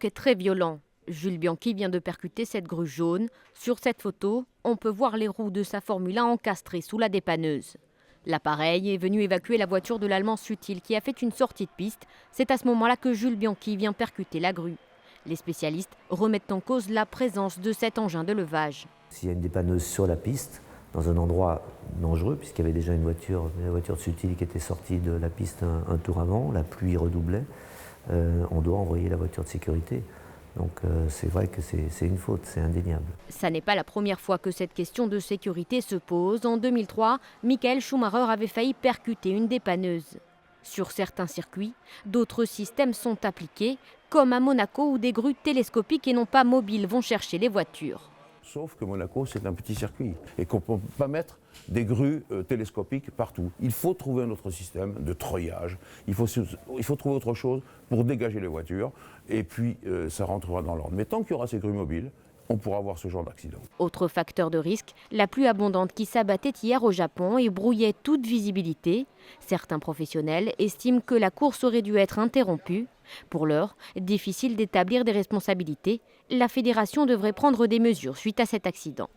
choc est très violent. Jules Bianchi vient de percuter cette grue jaune. Sur cette photo, on peut voir les roues de sa Formule 1 encastrées sous la dépanneuse. L'appareil est venu évacuer la voiture de l'Allemand Sutil qui a fait une sortie de piste. C'est à ce moment-là que Jules Bianchi vient percuter la grue. Les spécialistes remettent en cause la présence de cet engin de levage. S'il y a une dépanneuse sur la piste, dans un endroit dangereux, puisqu'il y avait déjà la voiture de Sutil qui était sortie de la piste un tour avant, la pluie redoublait, on doit envoyer la voiture de sécurité. Donc c'est vrai que c'est une faute, c'est indéniable. Ça n'est pas la première fois que cette question de sécurité se pose. En 2003, Michael Schumacher avait failli percuter une dépanneuse. Sur certains circuits, d'autres systèmes sont appliqués, comme à Monaco où des grues télescopiques et non pas mobiles vont chercher les voitures. Sauf que Monaco, c'est un petit circuit et qu'on ne peut pas mettre des grues télescopiques partout. Il faut trouver un autre système de treuillage. Il faut trouver autre chose pour dégager les voitures et puis ça rentrera dans l'ordre. Mais tant qu'il y aura ces grues mobiles, on pourra avoir ce genre d'accident. Autre facteur de risque, la pluie abondante qui s'abattait hier au Japon et brouillait toute visibilité. Certains professionnels estiment que la course aurait dû être interrompue. Pour l'heure, difficile d'établir des responsabilités. La fédération devrait prendre des mesures suite à cet accident.